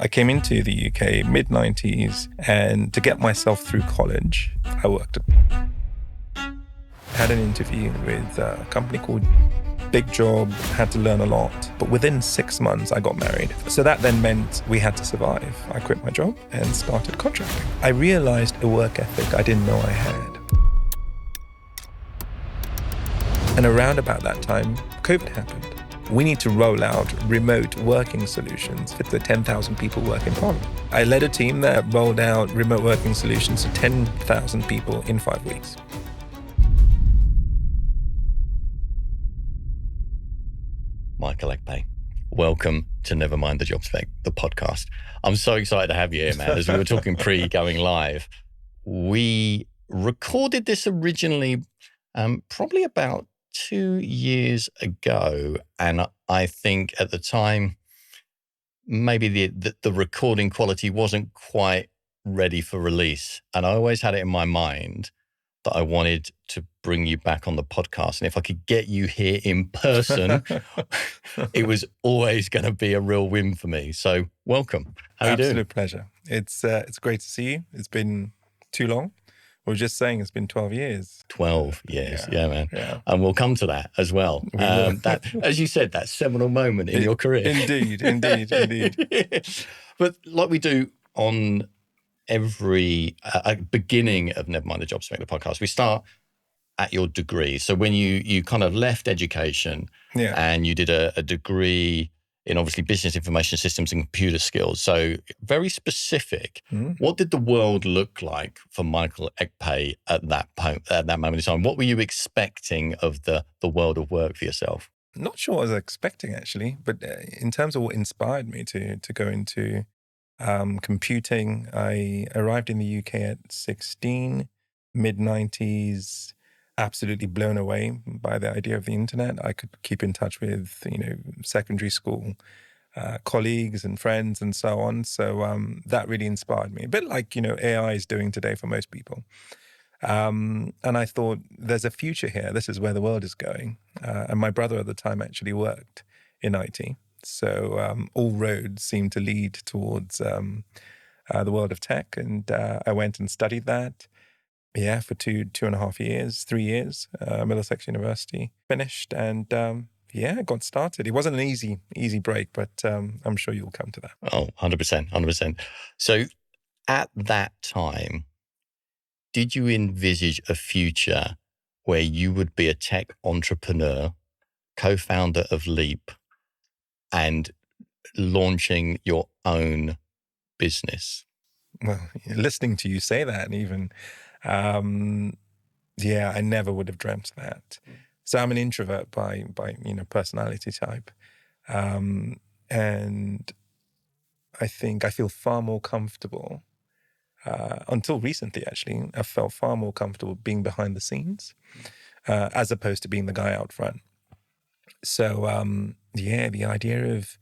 I came into the UK mid-90s, and to get myself through college, I had an interview with a company called Big Job, had to learn a lot. But within 6 months, I got married. So that then meant we had to survive. I quit my job and started contracting. I realized a work ethic I didn't know I had. And around about that time, COVID happened. We need to roll out remote working solutions for the 10,000 people working in Parliament. I led a team that rolled out remote working solutions to 10,000 people in 5 weeks. Michael Ekpe, welcome to Never Mind the Job Spec, the podcast. I'm so excited to have you here, man. As we were talking pre-going live, we recorded this originally probably about 2 years ago. And I think at the time, maybe the recording quality wasn't quite ready for release. And I always had it in my mind that I wanted to bring you back on the podcast. And if I could get you here in person, it was always going to be a real win for me. So welcome. How are you doing? Absolute pleasure. It's great to see you. It's been too long. We were just saying it's been 12 years. 12 years. Yeah, man. Yeah. And we'll come to that as well. That, as you said, that seminal moment in your career. Indeed. But like we do on every beginning of Never Mind the Job Spec, the podcast, we start at your degree. So when you kind of left education and you did a degree in obviously business information systems and computer skills. So very specific. What did the world look like for Michael Ekpe at that moment in time? What were you expecting of the world of work for yourself? Not sure what I was expecting, actually, but in terms of what inspired me to go into computing, I arrived in the UK at 16, mid-90s, absolutely blown away by the idea of the internet. I could keep in touch with, secondary school colleagues and friends and so on. So that really inspired me. A bit like, AI is doing today for most people. And I thought, there's a future here. This is where the world is going. And my brother at the time actually worked in IT. So all roads seemed to lead towards the world of tech. And I went and studied that. Yeah, for 2.5 years, 3 years, Middlesex University, finished and got started. It wasn't an easy break, but I'm sure you'll come to that. Oh, 100%. So at that time, did you envisage a future where you would be a tech entrepreneur, co-founder of Leap, and launching your own business? Well, listening to you say that, and even, I never would have dreamt that. So I'm an introvert by personality type, and I think I feel far more comfortable. Until recently, actually, I felt far more comfortable being behind the scenes, as opposed to being the guy out front. So the idea of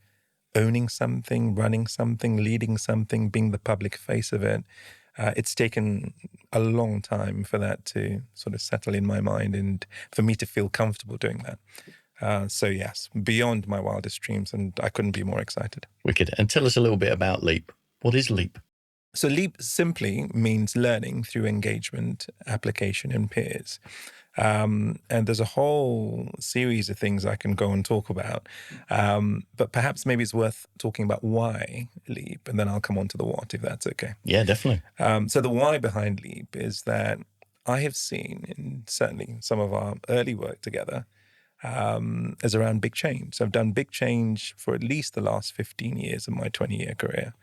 owning something, running something, leading something, being the public face of it, it's taken a long time for that to sort of settle in my mind and for me to feel comfortable doing that. So yes, beyond my wildest dreams, and I couldn't be more excited. Wicked. And tell us a little bit about Leap. What is Leap? So Leap simply means learning through engagement, application, and peers. And there's a whole series of things I can go and talk about. But perhaps maybe it's worth talking about why Leap, and then I'll come on to the what, if that's okay. Yeah, definitely. So the why behind Leap is that I have seen, in certainly some of our early work together, is around big change. So I've done big change for at least the last 15 years of my 20-year career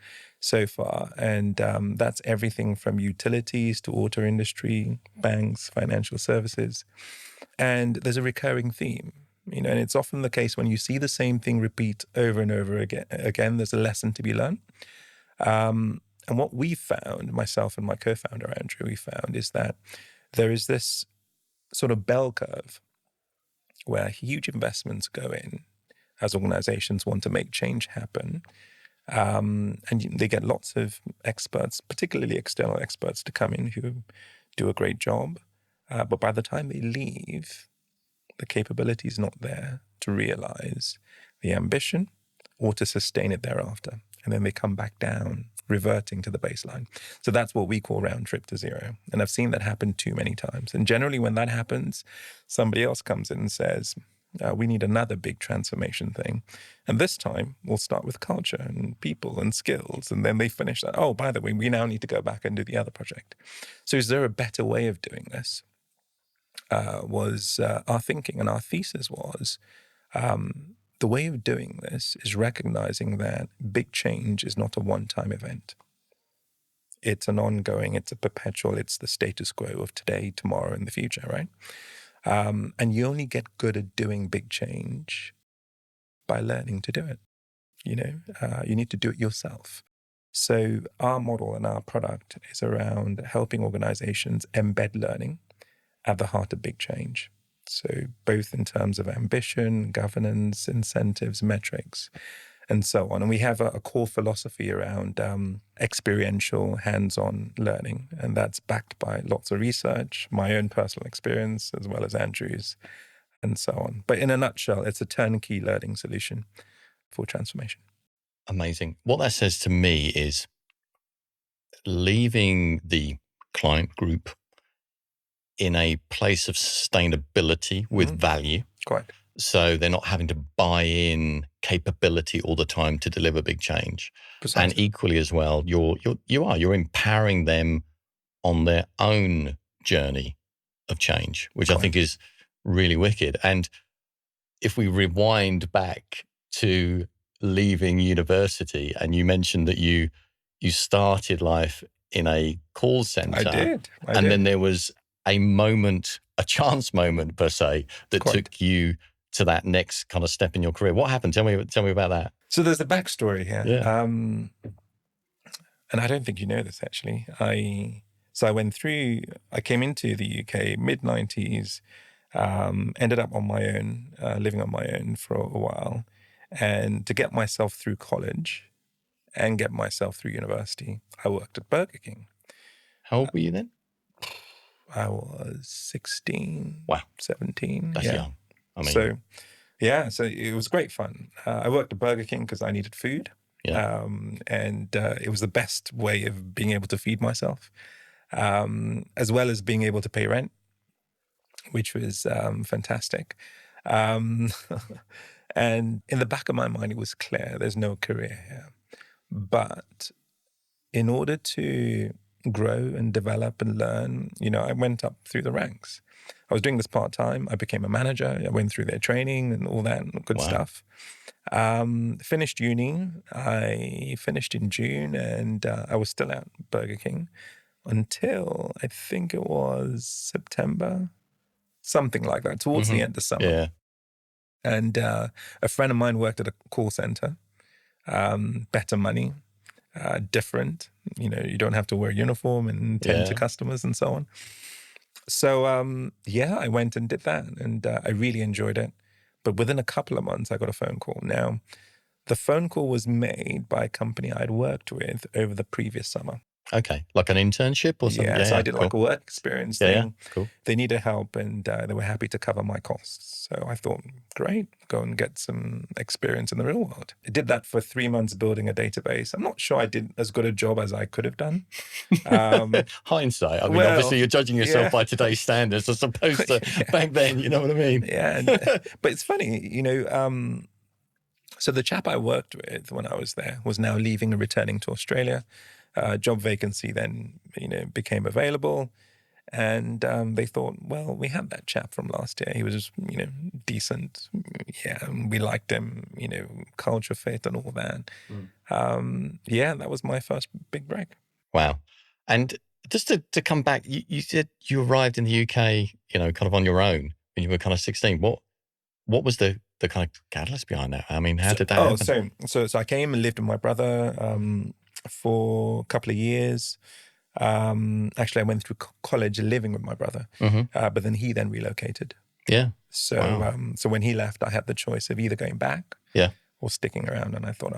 so far. And that's everything from utilities to auto industry, banks, financial services. And there's a recurring theme, and it's often the case when you see the same thing repeat over and over again, there's a lesson to be learned. And what we found, myself and my co-founder, Andrew, we found is that there is this sort of bell curve where huge investments go in as organizations want to make change happen. And they get lots of experts, particularly external experts, to come in who do a great job. But by the time they leave, the capability is not there to realize the ambition or to sustain it thereafter. and then they come back down, reverting to the baseline. So that's what we call round trip to zero. And I've seen that happen too many times. And generally when that happens, somebody else comes in and says, we need another big transformation thing. And this time we'll start with culture and people and skills. And then they finish that. Oh, by the way, we now need to go back and do the other project. So is there a better way of doing this? Was our thinking, and our thesis was, the way of doing this is recognizing that big change is not a one-time event. It's an ongoing, it's a perpetual, it's the status quo of today, tomorrow, and the future, right? And you only get good at doing big change by learning to do it. You need to do it yourself. So our model and our product is around helping organizations embed learning at the heart of big change. So both in terms of ambition, governance, incentives, metrics, and so on. And we have a core philosophy around experiential, hands-on learning. And that's backed by lots of research, my own personal experience, as well as Andrew's, and so on. But in a nutshell, it's a turnkey learning solution for transformation. Amazing. What that says to me is leaving the client group in a place of sustainability with value. Quite. So they're not having to buy in capability all the time to deliver big change. Precisely. And equally as well, you're empowering them on their own journey of change, which I think is really wicked. And if we rewind back to leaving university, and you mentioned that you started life in a call center. I did. Then there was a moment, a chance moment per se, that took you to that next kind of step in your career. What happened? Tell me about that. So there's a backstory here. Yeah. And I don't think you know this actually. I came into the UK mid-90s, ended up on my own, living on my own for a while. And to get myself through college and get myself through university, I worked at Burger King. How old were you then? I was 16, wow. 17. That's young. I mean, so it was great fun. I worked at Burger King because I needed food. Yeah. And it was the best way of being able to feed myself, as well as being able to pay rent, which was fantastic. And in the back of my mind, it was clear there's no career here. But in order to grow and develop and learn, I went up through the ranks. I was doing this part-time. I became a manager. I went through their training and all that good stuff. Finished uni. I finished in June, and I was still at Burger King until I think it was September, something like that, towards the end of summer. Yeah. And a friend of mine worked at a call center, better money, different. You don't have to wear a uniform and tend to customers and so on. So, I went and did that, and I really enjoyed it. But within a couple of months, I got a phone call. Now, the phone call was made by a company I'd worked with over the previous summer. Okay, like an internship or something? Yeah, so I did like a work experience thing. Yeah, cool. They needed help, and they were happy to cover my costs. So I thought, great, go and get some experience in the real world. I did that for 3 months building a database. I'm not sure I did as good a job as I could have done. Hindsight. I mean, obviously you're judging yourself by today's standards as opposed to back then, you know what I mean? Yeah, but it's funny, so the chap I worked with when I was there was now leaving and returning to Australia. Job vacancy then, became available. And they thought, well, we had that chap from last year. He was, decent. Yeah, and we liked him, culture fit and all that. That was my first big break. Wow. And just to come back, you said you arrived in the UK, kind of on your own when you were kind of 16. What was the kind of catalyst behind that? I mean, how did that happen? So I came and lived with my brother for a couple of years. Actually, I went through college living with my brother, but then he relocated. Yeah. So so when he left, I had the choice of either going back or sticking around, and I thought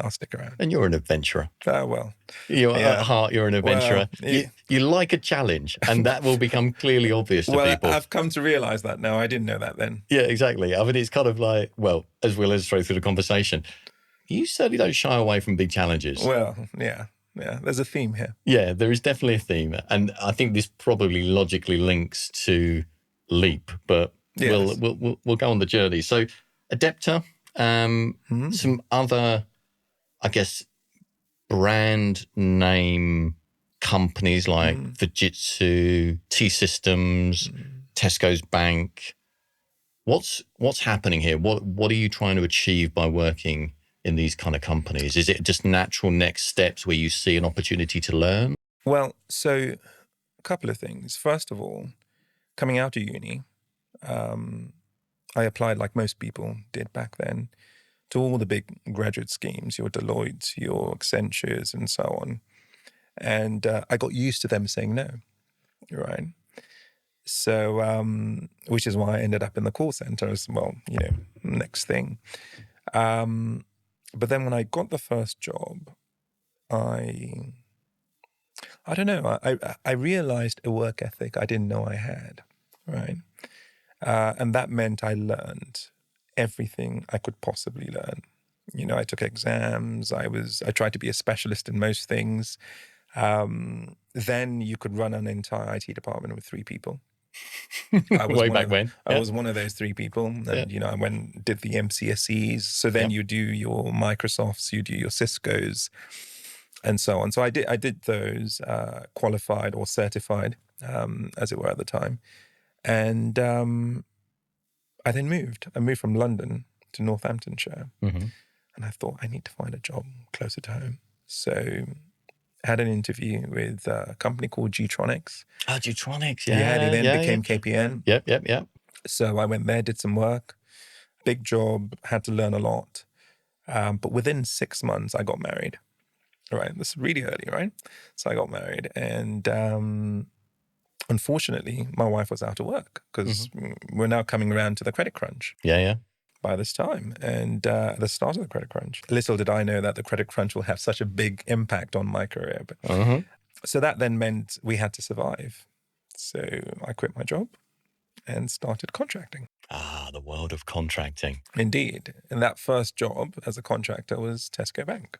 I'll stick around. And you're an adventurer. Well. At heart, you're an adventurer. Well, you like a challenge, and that will become clearly obvious to people. I've come to realize that now. I didn't know that then. Yeah, exactly. I mean, it's kind of like, well, as we'll illustrate through the conversation, you certainly don't shy away from big challenges. Well, yeah. There's a theme here. Yeah, there is definitely a theme. And I think this probably logically links to Leap, but Yes. we'll go on the journey. So Adepta, some other, I guess, brand name companies like Fujitsu, T-Systems, Tesco's Bank. What's happening here? What are you trying to achieve by working in these kind of companies? Is it just natural next steps where you see an opportunity to learn? Well, so a couple of things. First of all, coming out of uni, I applied like most people did back then to all the big graduate schemes, your Deloitte, your Accentures, and so on. And I got used to them saying no, right? So, which is why I ended up in the call center as well, next thing. But then when I got the first job, I don't know, I realized a work ethic I didn't know I had, right? And that meant I learned everything I could possibly learn. I took exams. I tried to be a specialist in most things. Then you could run an entire IT department with 3 people. Way back when. I was one of those 3 people. And, I went did the MCSEs. So then you do your Microsofts, you do your Ciscos, and so on. So I did those, qualified or certified, as it were at the time. And I then moved. I moved from London to Northamptonshire. And I thought, I need to find a job closer to home. So had an interview with a company called G-Tronics. Oh, G-Tronics, Yeah, they then became KPN. Yep. So I went there, did some work, big job, had to learn a lot. But within 6 months, I got married. Right, this is really early, right? So I got married, and unfortunately, my wife was out of work because we're now coming around to the credit crunch. Yeah. By this time, and the start of the credit crunch. Little did I know that the credit crunch will have such a big impact on my career. But, so that then meant we had to survive. So I quit my job and started contracting. Ah, the world of contracting. Indeed. And that first job as a contractor was Tesco Bank,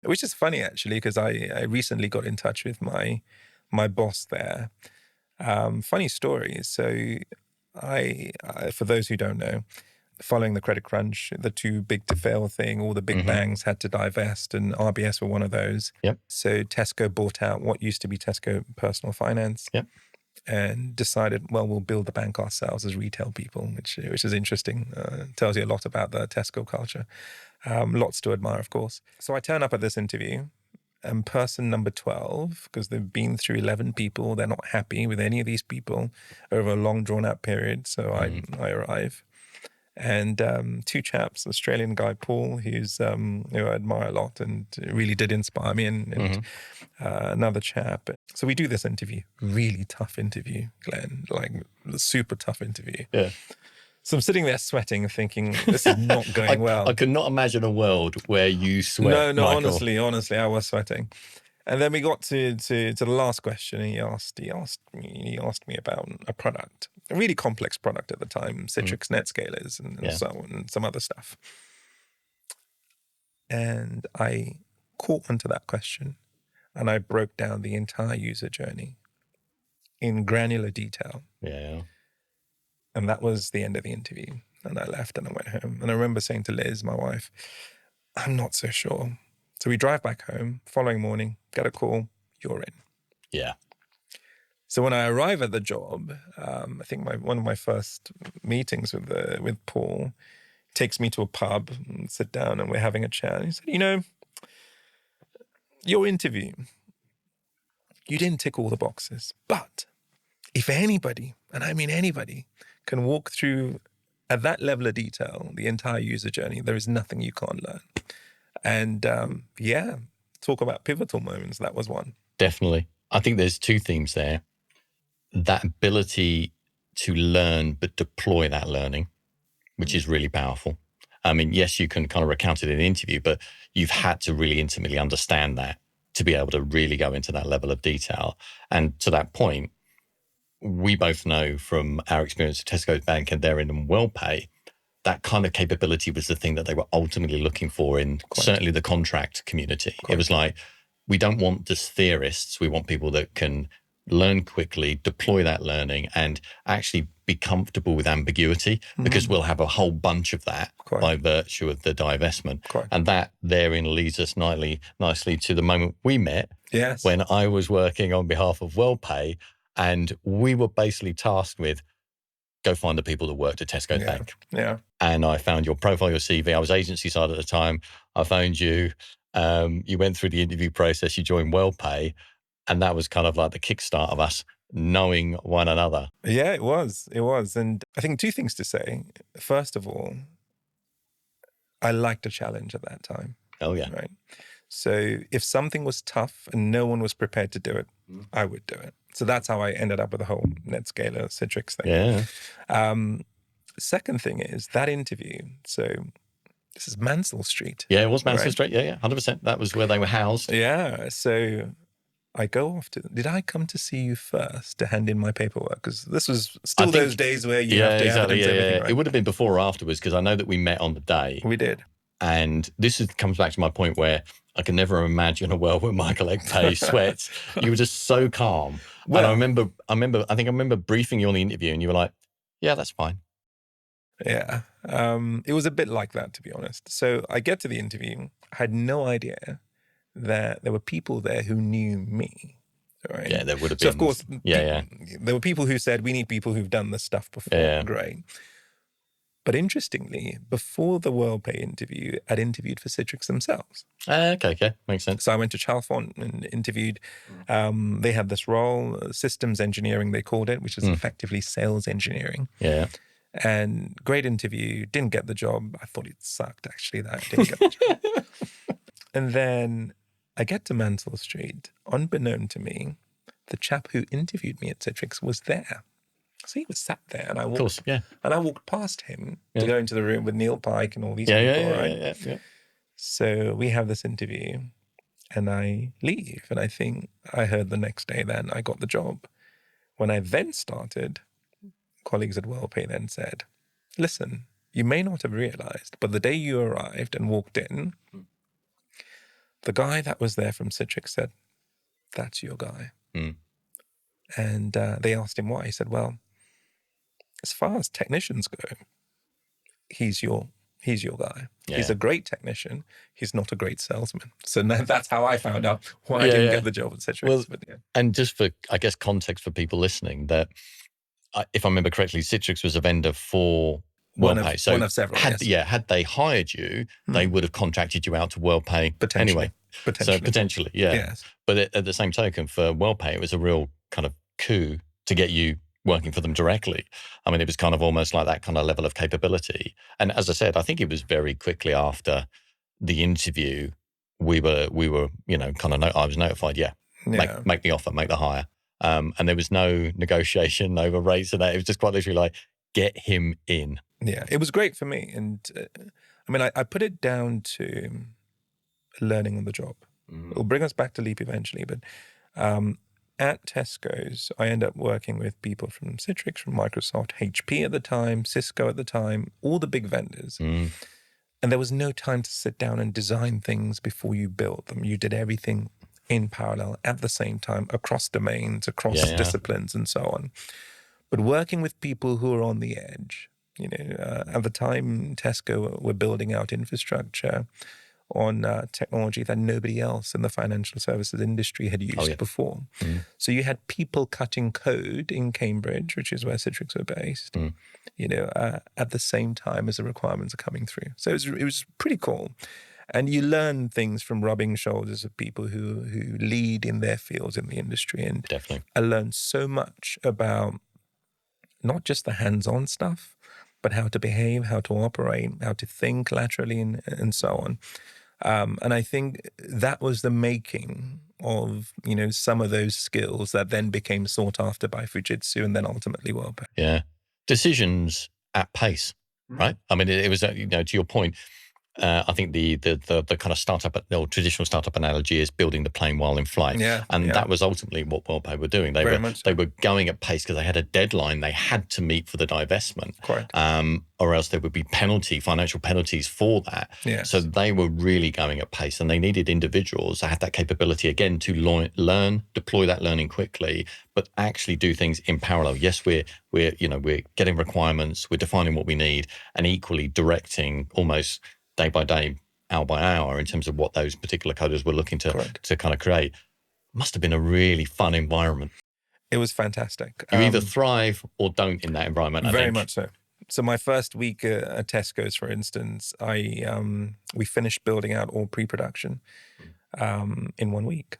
which is funny, actually, because I recently got in touch with my boss there. Funny story. So I for those who don't know, following the credit crunch, the too big to fail thing, all the big banks had to divest, and RBS were one of those. Yep. So Tesco bought out what used to be Tesco Personal Finance. Yep. And decided, well, we'll build the bank ourselves as retail people, which is interesting. Tells you a lot about the Tesco culture. Lots to admire, of course. So I turn up at this interview, and person number 12, because they've been through 11 people, they're not happy with any of these people over a long, drawn-out period. So I arrive. And 2 chaps, Australian guy, Paul, who I admire a lot and really did inspire me, and another chap. So we do this interview, really tough interview, Glenn, like a super tough interview. Yeah. So I'm sitting there sweating, thinking, this is not going well. I could not imagine a world where you sweat, No, Michael. honestly, I was sweating. And then we got to the last question, and he asked me about a product, a really complex product at the time, Citrix NetScalers and so on, and some other stuff. And I caught onto that question, and I broke down the entire user journey in granular detail. Yeah. And that was the end of the interview. And I left and I went home. And I remember saying to Liz, my wife, I'm not so sure. So we drive back home, following morning, get a call, you're in. Yeah. So when I arrive at the job, I think one of my first meetings with Paul takes me to a pub and sit down, and we're having a chat. And he said, your interview, you didn't tick all the boxes, but if anybody, and I mean anybody, can walk through at that level of detail the entire user journey, there is nothing you can't learn. And talk about pivotal moments. That was one. Definitely. I think there's 2 themes there. That ability to learn, but deploy that learning, which is really powerful. I mean, yes, you can kind of recount it in an interview, but you've had to really intimately understand that to be able to really go into that level of detail. And to that point, we both know from our experience at Tesco Bank and their in WellPay, that kind of capability was the thing that they were ultimately looking for in certainly the contract community. It was like, we don't want just theorists. We want people that can learn quickly, deploy that learning, and actually be comfortable with ambiguity, because we'll have a whole bunch of that by virtue of the divestment. And that therein leads us nicely to the moment we met, when I was working on behalf of WorldPay, and we were basically tasked with, go find the people that worked at Tesco Bank. And I found your profile, your CV. I was agency side at the time. I found you. You went through the interview process. You joined WellPay, and that was kind of like the kickstart of us knowing one another. Yeah, it was. It was. And I think two things to say. First of all, I liked a challenge at that time. Oh, yeah. Right. So if something was tough and no one was prepared to do it, I would do it. So that's how I ended up with the whole NetScaler Citrix thing. Yeah. Second thing is that interview. So this is Mansell Street. Yeah, it was Mansell Street. Yeah, 100%. That was where they were housed. Yeah. So I go off to, did I come to see you first to hand in my paperwork? Because this was still those days where you have to evidence everything, right? It would have been before or afterwards, because I know that we met on the day. We did. And comes back to my point where I can never imagine a world where Michael Ekpe sweats. You were just so calm. Well, and I remember briefing you on the interview, and you were like, yeah, that's fine. Yeah. It was a bit like that, to be honest. So I get to the interview. I had no idea that there were people there who knew me. Right? Yeah, there would have been. So, of course, there were people who said, we need people who've done this stuff before. Yeah. Great. But interestingly, before the WorldPay interview, I'd interviewed for Citrix themselves. Okay. Makes sense. So I went to Chalfont and interviewed. They had this role, systems engineering, they called it, which is effectively sales engineering. Yeah. And great interview, didn't get the job. I thought it sucked, actually, that I didn't get the job. And then I get to Mansell Street. Unbeknown to me, the chap who interviewed me at Citrix was there. So he was sat there, and I walked past him to go into the room with Neil Pike and all these people, right? Yeah. So we have this interview, and I leave, and I think I heard the next day then I got the job. When I then started, colleagues at WellPay then said, listen, you may not have realized, but the day you arrived and walked in, the guy that was there from Citrix said, that's your guy. And they asked him why. He said, well, as far as technicians go, he's your guy. Yeah. He's a great technician. He's not a great salesman. So that's how I found out why I didn't get the job at Citrix. Well, and just for, I guess, context for people listening, that if I remember correctly, Citrix was a vendor for WellPay. So one of several. Had they hired you, they would have contracted you out to WellPay anyway. Potentially. So potentially, yeah. Yes. But at the same token, for WellPay, it was a real kind of coup to get you working for them directly. I mean, it was kind of almost like that kind of level of capability. And as I said, I think it was very quickly after the interview, we were, kind of, I was notified, make the offer, make the hire. And there was no negotiation over rates and that. It was just quite literally like, get him in. Yeah, it was great for me. And I mean, I put it down to learning on the job. It'll bring us back to Leap eventually, but at Tesco's, I end up working with people from Citrix, from Microsoft, HP at the time, Cisco at the time, all the big vendors. And there was no time to sit down and design things before you built them. You did everything in parallel at the same time, across domains, across disciplines and so on. But working with people who are on the edge, at the time, Tesco were building out infrastructure on technology that nobody else in the financial services industry had used before. So you had people cutting code in Cambridge, which is where Citrix were based, at the same time as the requirements are coming through. So it was pretty cool. And you learn things from rubbing shoulders of people who lead in their fields in the industry. And definitely, I learned so much about not just the hands-on stuff, but how to behave, how to operate, how to think laterally and so on. And I think that was the making of, some of those skills that then became sought after by Fujitsu and then ultimately WellPay. Yeah. Decisions at pace, right? I mean, it was, to your point, I think the kind of startup or traditional startup analogy is building the plane while in flight, Yeah, and yeah. that was ultimately what WorldPay were doing. They Very much so. were going at pace because they had a deadline they had to meet for the divestment, Correct. or else there would be financial penalties for that. Yes. So they were really going at pace, and they needed individuals that had that capability again to learn, deploy that learning quickly, but actually do things in parallel. Yes, we're getting requirements, we're defining what we need, and equally directing almost day by day, hour by hour, in terms of what those particular coders were looking Correct. to kind of create. Must have been a really fun environment. It was fantastic. You either thrive or don't in that environment, I Very think. much so. So my first week at Tesco's, for instance, we finished building out all pre-production in 1 week.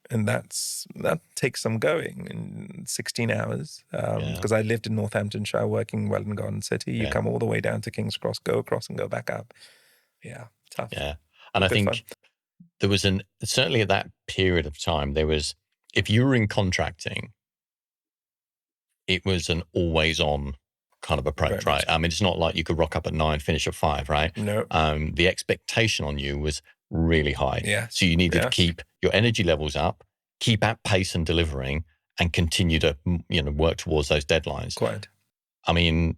And that takes some going in 16 hours because I lived in Northamptonshire working well in Garden City. You come all the way down to King's Cross, go across and go back up. Yeah, tough. Yeah. And I Good think fun. there was certainly at that period of time, if you were in contracting, it was an always on kind of approach, right? I mean, it's not like you could rock up at 9, finish at 5, right? No. The expectation on you was really high. Yes. So you needed to keep your energy levels up, keep at pace and delivering, and continue to, work towards those deadlines. Quite. I mean,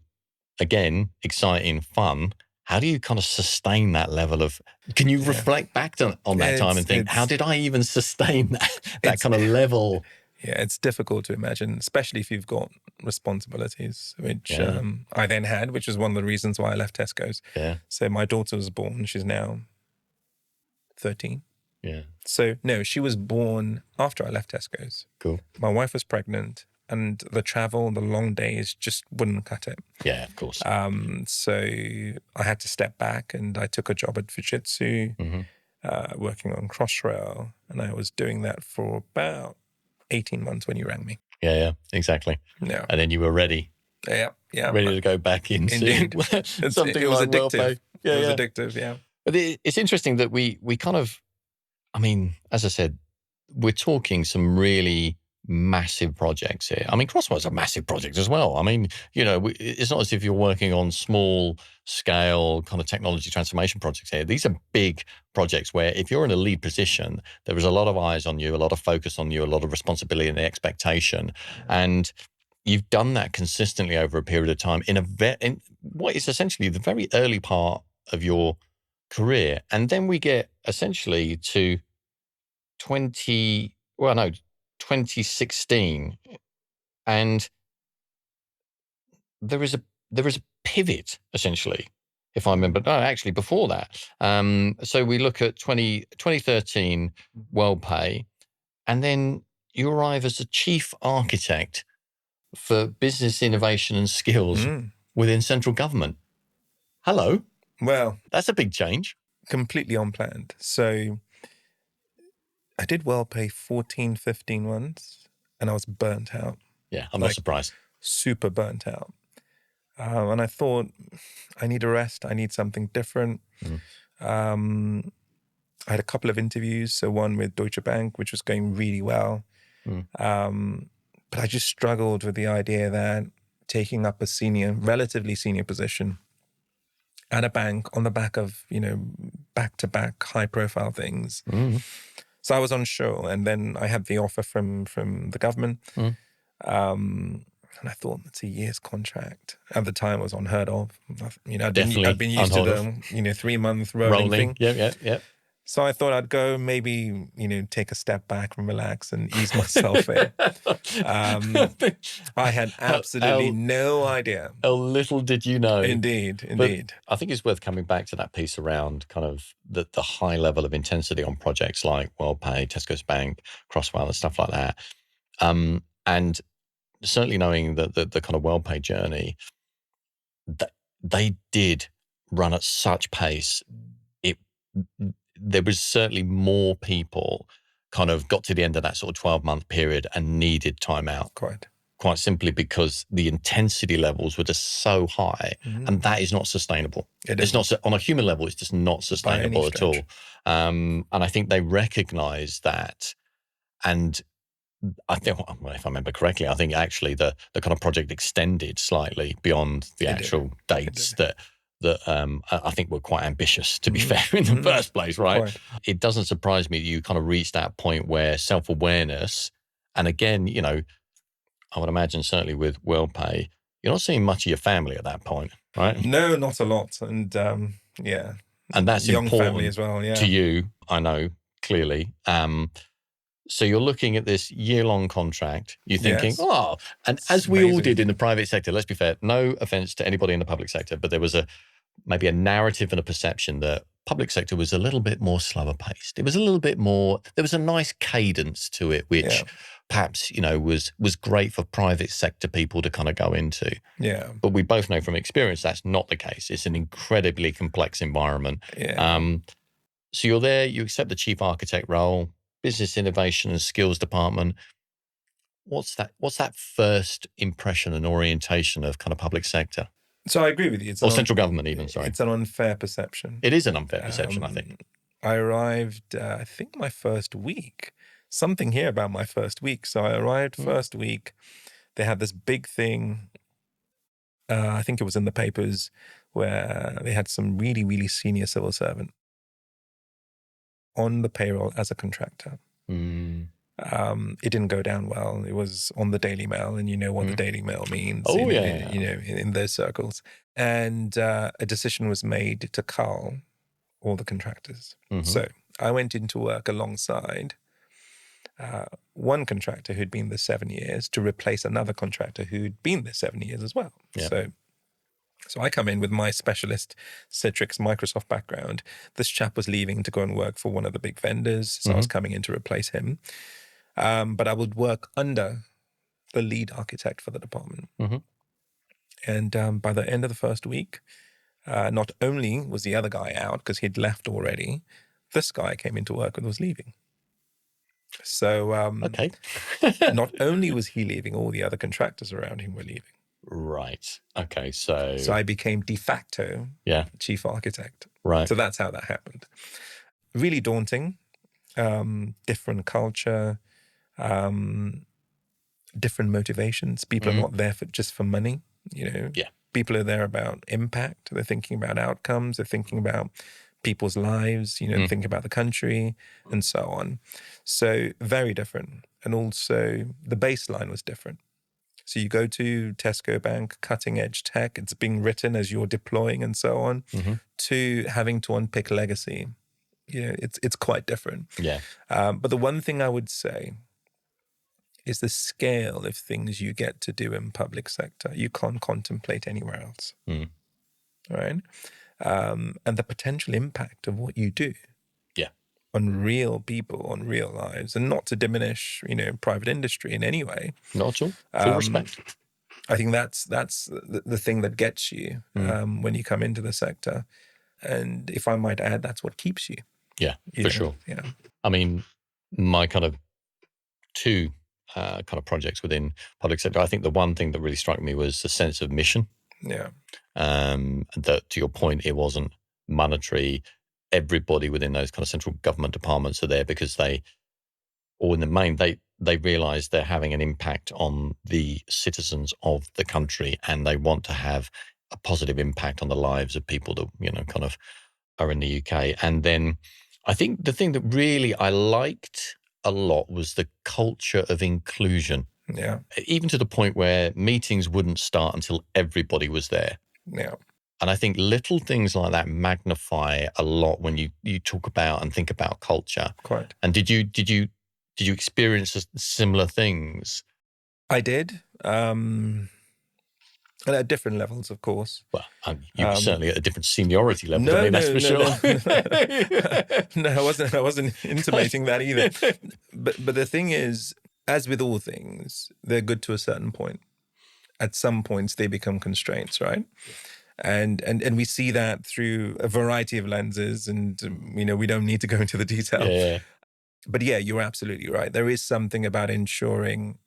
again, exciting, fun. How do you kind of sustain that level of, can you reflect back on that time and think, how did I even sustain that kind of level? Yeah, it's difficult to imagine, especially if you've got responsibilities, which I then had, which is one of the reasons why I left Tesco's. Yeah. So my daughter was born. She's now 13. Yeah. So no, she was born after I left Tesco's. Cool. My wife was pregnant, and the travel, the long days just wouldn't cut it. Yeah, of course. So I had to step back, and I took a job at Fujitsu, working on Crossrail, and I was doing that for about 18 months when you rang me. Yeah, exactly. Yeah. And then you were ready. Yeah. Ready to go back into something it was like addictive. WorldPay. Yeah, it was addictive, yeah. But it's interesting that we kind of, I mean, as I said, we're talking some really massive projects here. I mean, Crossrail's a massive project as well. I mean, it's not as if you're working on small scale kind of technology transformation projects here. These are big projects where if you're in a lead position, there is a lot of eyes on you, a lot of focus on you, a lot of responsibility and expectation. And you've done that consistently over a period of time in what is essentially the very early part of your career. And then we get essentially to 2016, and there is a pivot essentially, if I remember. No, actually before that. So we look at 2013 WorldPay, and then you arrive as a chief architect for business innovation and skills within central government. Hello. Well, that's a big change. Completely unplanned. So I did WellPay 14, 15 months, and I was burnt out. Yeah, I'm not surprised. Super burnt out. And I thought, I need a rest. I need something different. I had a couple of interviews. So one with Deutsche Bank, which was going really well. But I just struggled with the idea that taking up a relatively senior position at a bank on the back of, back-to-back high-profile things. So I was unsure. And then I had the offer from the government. And I thought, it's a year's contract. At the time, it was unheard of. I'd been used to the 3-month rolling thing. Yeah. So I thought I'd go maybe, take a step back and relax and ease myself in. I had absolutely no idea. How little did you know? Indeed. But I think it's worth coming back to that piece around kind of the high level of intensity on projects like WorldPay, Tesco Bank, Crossrail and stuff like that. And certainly knowing that the kind of WorldPay journey, they did run at such pace. There was certainly more people kind of got to the end of that sort of 12-month period and needed time out. Quite simply because the intensity levels were just so high, and that is not sustainable. It's not on a human level. It's just not sustainable at all. And I think they recognize that. And I think, if I remember correctly, I think actually the kind of project extended slightly beyond the actual dates that I think were quite ambitious, to be fair, in the first place, right? Quite. It doesn't surprise me that you kind of reach that point where self-awareness, and again, I would imagine certainly with WorldPay, you're not seeing much of your family at that point, right? No, not a lot. And yeah. And that's young family important as well, yeah. to you, I know, clearly. So you're looking at this year-long contract. You're thinking, Yes. and It's as we all amazing. did in the private sector, let's be fair, no offense to anybody in the public sector, but there was maybe a narrative and a perception that public sector was a little bit more slower paced. It was a little bit more, there was a nice cadence to it, which Yeah. perhaps, was great for private sector people to kind of go into. Yeah. But we both know from experience that's not the case. It's an incredibly complex environment. Yeah. So you're there, you accept the chief architect role, business innovation and skills department. What's that first impression and orientation of kind of public sector? So I agree with you. Or central government even, sorry. It's an unfair perception. It is an unfair perception, I think. I arrived, I think my first week, something here about my first week. So I arrived first week, they had this big thing, I think it was in the papers, where they had some really, really senior civil servant on the payroll as a contractor. It didn't go down well. It was on the Daily Mail, and you know what the Daily Mail means. Oh, in those circles. And a decision was made to cull all the contractors. So I went into work alongside one contractor who'd been there 7 years to replace another contractor who'd been there 7 years as well. Yeah. So I come in with my specialist Citrix Microsoft background. This chap was leaving to go and work for one of the big vendors, so I was coming in to replace him. But I would work under the lead architect for the department. And by the end of the first week, not only was the other guy out because he'd left already, this guy I came into work with was leaving. So Okay. not only was he leaving, all the other contractors around him were leaving. Right. Okay. So I became de facto chief architect. Right. So that's how that happened. Really daunting, different culture, different motivations. People are not there just for money, Yeah. People are there about impact. They're thinking about outcomes. They're thinking about people's lives, thinking about the country and so on. So very different. And also the baseline was different. So you go to Tesco Bank, cutting edge tech, it's being written as you're deploying and so on, to having to unpick legacy. It's quite different. Yeah. But the one thing I would say is the scale of things you get to do in public sector, you can't contemplate anywhere else. Right? And the potential impact of what you do on real people, on real lives, and not to diminish, private industry in any way. Not at all. Full respect. I think that's the thing that gets you when you come into the sector. And if I might add, that's what keeps you. Yeah, for sure. Yeah. I mean, my kind of two kind of projects within public sector, I think the one thing that really struck me was the sense of mission. Yeah. That, to your point, it wasn't monetary. Everybody within those kind of central government departments are there because in the main, they realize they're having an impact on the citizens of the country, and they want to have a positive impact on the lives of people that, kind of are in the UK. And then I think the thing that really I liked a lot was the culture of inclusion. Yeah. Even to the point where meetings wouldn't start until everybody was there. Yeah. And I think little things like that magnify a lot when you talk about and think about culture. Quite. And did you experience similar things? I did. And at different levels, of course. Well, you were certainly at a different seniority level no, than me, that's no, for no, sure. No, I wasn't intimating that either. But the thing is, as with all things, they're good to a certain point. At some points, they become constraints, right? And we see that through a variety of lenses, and we don't need to go into the detail. Yeah. But yeah, you're absolutely right. There is something about ensuring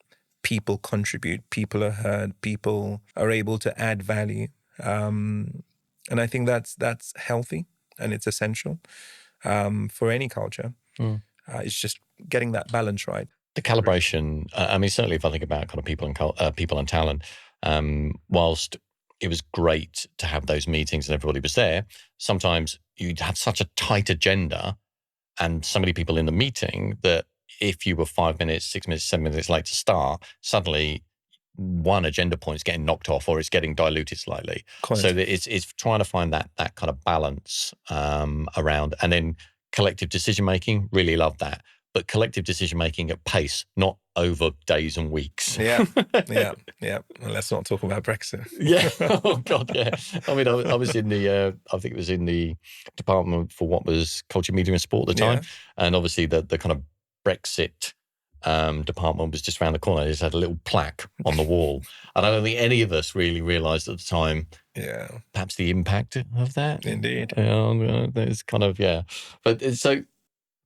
people contribute, people are heard, people are able to add value. And I think that's healthy and it's essential for any culture. It's just getting that balance right. The calibration, I mean, certainly if I think about kind of people and talent, whilst it was great to have those meetings and everybody was there. Sometimes you'd have such a tight agenda and so many people in the meeting that if you were 5 minutes, 6 minutes, 7 minutes late to start, suddenly one agenda point is getting knocked off or it's getting diluted slightly. So Quite. that it's trying to find that kind of balance around. And then collective decision making, really love that. But collective decision making at pace, not over days and weeks. Yeah. Well, let's not talk about Brexit. Yeah. Oh God. Yeah. I mean, I was in the. I think it was in the department for what was culture, media, and sport at the time, and obviously the kind of Brexit department was just around the corner. They just had a little plaque on the wall, and I don't think any of us really realised at the time. Yeah. Perhaps the impact of that. Indeed. There's kind of but so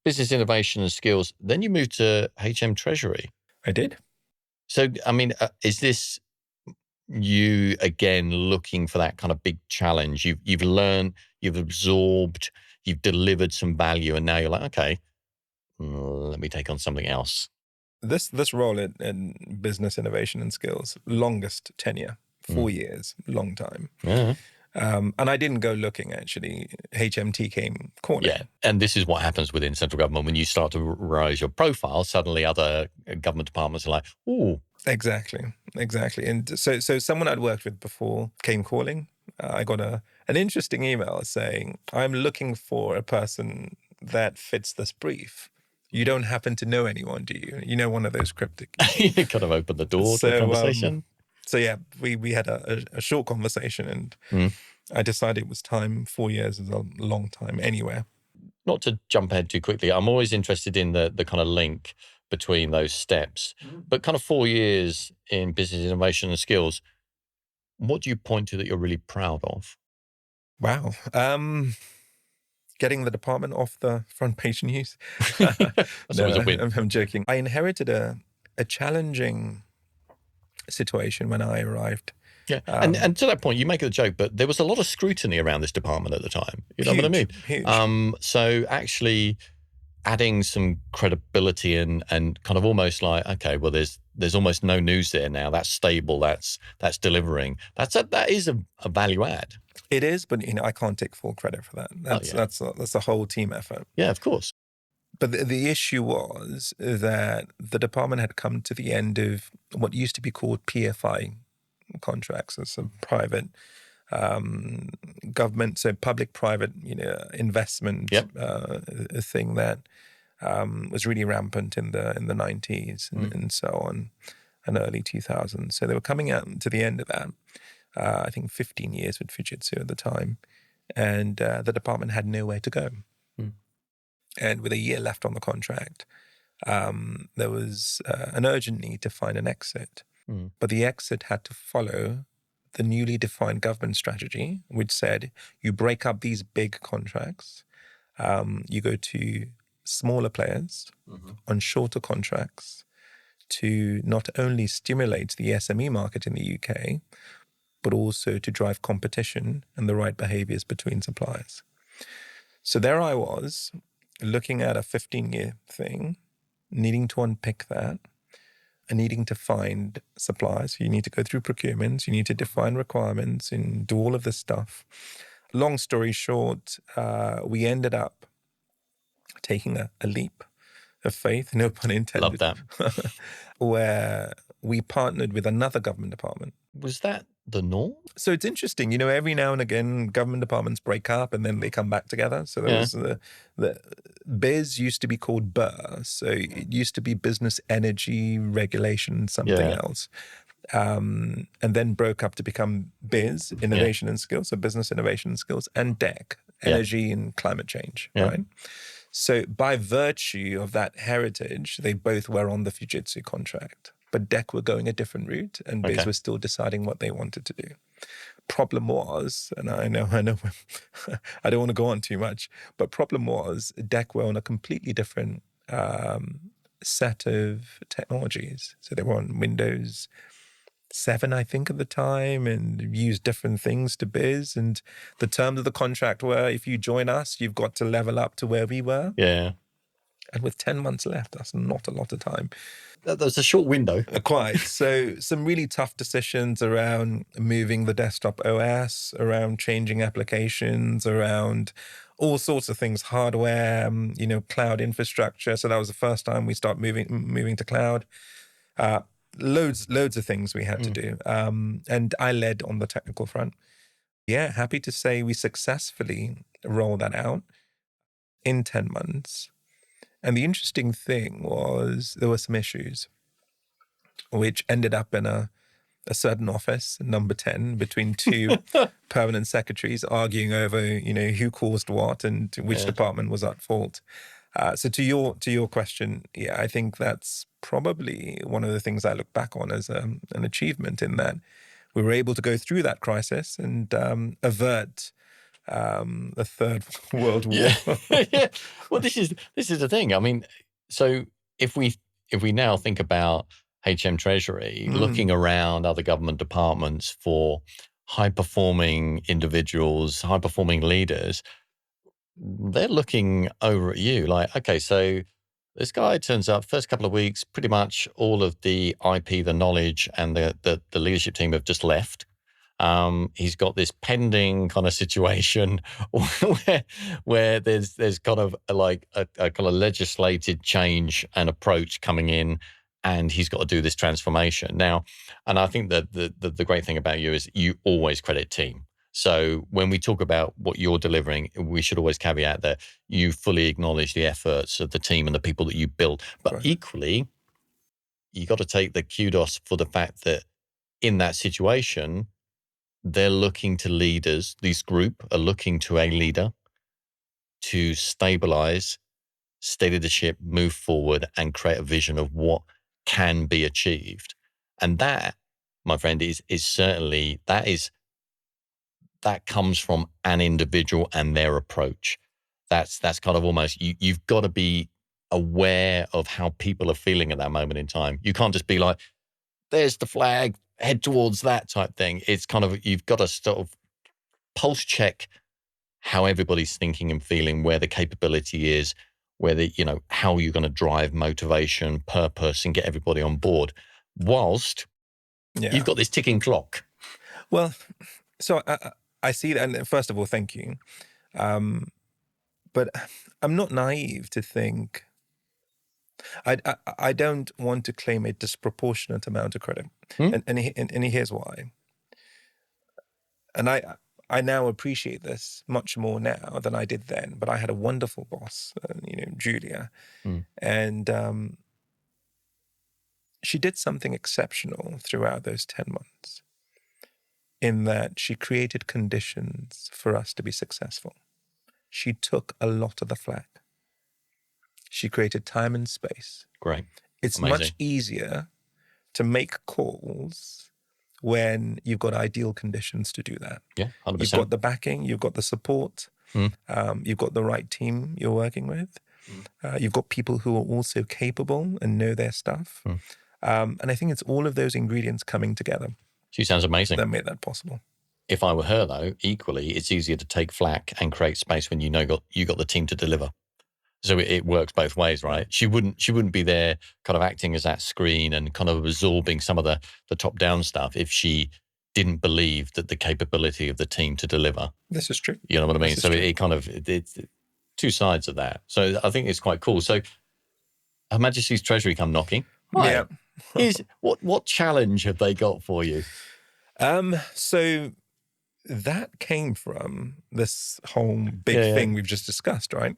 business innovation and skills. Then you moved to HM Treasury. I did. So I mean, is this you again looking for that kind of big challenge? You've learned, you've absorbed, you've delivered some value, and now you're like, okay, let me take on something else. This role in business innovation and skills, longest tenure, 4 years, long time. Yeah. And I didn't go looking, actually. HMT came calling. Yeah. And this is what happens within central government. When you start to rise your profile, suddenly other government departments are like, ooh. Exactly. And so someone I'd worked with before came calling. I got an interesting email saying, I'm looking for a person that fits this brief. You don't happen to know anyone, do you? You know, one of those cryptic. You kind of opened the door to the conversation. So yeah, we had a short conversation, and I decided it was time. 4 years is a long time anywhere. Not to jump ahead too quickly, I'm always interested in the kind of link between those steps. But kind of 4 years in business innovation and skills, what do you point to that you're really proud of? Wow. Getting the department off the front page news. That's always a win. I'm joking. I inherited a challenging situation when I arrived. Yeah, and to that point, you make a joke, but there was a lot of scrutiny around this department at the time. You know what I mean? Huge. So actually adding some credibility and kind of almost like, okay, well, there's almost no news there now. That's stable. That's delivering. That is a value add. It is, but I can't take full credit for that. That's a whole team effort. Yeah, of course. But the issue was that the department had come to the end of what used to be called PFI contracts, as a private government, so public-private, investment thing that was really rampant in the 90s and so on, and early 2000s. So they were coming out to the end of that. I think 15 years with Fujitsu at the time, and the department had nowhere to go. And with a year left on the contract, there was an urgent need to find an exit. But the exit had to follow the newly defined government strategy, which said you break up these big contracts, you go to smaller players on shorter contracts to not only stimulate the SME market in the UK, but also to drive competition and the right behaviors between suppliers. So there I was, looking at a 15-year thing, needing to unpick that, and needing to find suppliers. You need to go through procurements, you need to define requirements and do all of this stuff. Long story short, we ended up taking a leap of faith, no pun intended. Love that. Where we partnered with another government department. Was that the norm? So it's interesting, every now and again, government departments break up and then they come back together. So there was the BIS used to be called BER. So it used to be Business Energy Regulation something else. And then broke up to become BIS, Innovation and Skills, so Business Innovation and Skills, and DEC, Energy and Climate Change, right? So by virtue of that heritage, they both were on the Fujitsu contract. But DEC were going a different route, and BIS was still deciding what they wanted to do. Problem was, and I know, I don't want to go on too much, but problem was DEC were on a completely different set of technologies. So they were on Windows 7, I think, at the time, and used different things to BIS. And the terms of the contract were, if you join us, you've got to level up to where we were. Yeah. And with 10 months left, that's not a lot of time. That's a short window. Quite. So some really tough decisions around moving the desktop OS, around changing applications, around all sorts of things, hardware, cloud infrastructure. So that was the first time we start moving to cloud. Loads of things we had to do. And I led on the technical front. Yeah, happy to say we successfully rolled that out in 10 months. And the interesting thing was there were some issues which ended up in a certain office, number 10, between two permanent secretaries arguing over, who caused what and which department was at fault. So to your question, yeah, I think that's probably one of the things I look back on as an achievement, in that we were able to go through that crisis and avert the Third World War. Yeah. Well, this is the thing. I mean, so if we now think about HM Treasury looking around other government departments for high-performing individuals, high-performing leaders, they're looking over at you like, okay, so this guy turns up first couple of weeks, pretty much all of the IP, the knowledge, and the leadership team have just left. He's got this pending kind of situation where there's kind of like a kind of legislated change and approach coming in, and he's got to do this transformation now. And I think that the great thing about you is you always credit team. So when we talk about what you're delivering, we should always caveat that you fully acknowledge the efforts of the team and the people that you built. But Right. equally, you got to take the kudos for the fact that in that situation, they're looking to leaders. This group are looking to a leader to stabilize, steady the ship, move forward, and create a vision of what can be achieved. And that, my friend, is certainly that comes from an individual and their approach. That's kind of almost you've got to be aware of how people are feeling at that moment in time. You can't just be like, there's the flag, head towards that type thing. It's kind of, you've got to sort of pulse check how everybody's thinking and feeling, where the capability is, how you're going to drive motivation, purpose, and get everybody on board whilst you've got this ticking clock. Well, so I see that. And first of all, thank you. But I'm not naive to think, I don't want to claim a disproportionate amount of credit. And here's why. And I now appreciate this much more now than I did then. But I had a wonderful boss, Julia. And she did something exceptional throughout those 10 months, in that she created conditions for us to be successful. She took a lot of the flack. She created time and space. Great. It's Amazing. much easier to make calls when you've got ideal conditions to do that. Yeah, 100%. You've got the backing, you've got the support, you've got the right team you're working with. You've got people who are also capable and know their stuff. And I think it's all of those ingredients coming together. She sounds amazing. That made that possible. If I were her, though, equally, it's easier to take flack and create space when you got the team to deliver. So it works both ways, right? She wouldn't be there kind of acting as that screen and kind of absorbing some of the top-down stuff if she didn't believe that the capability of the team to deliver. This is true. You know what I mean? So it's two sides of that. So I think it's quite cool. So Her Majesty's Treasury come knocking. Hi. Yeah. What challenge have they got for you? So that came from this whole big thing we've just discussed, right?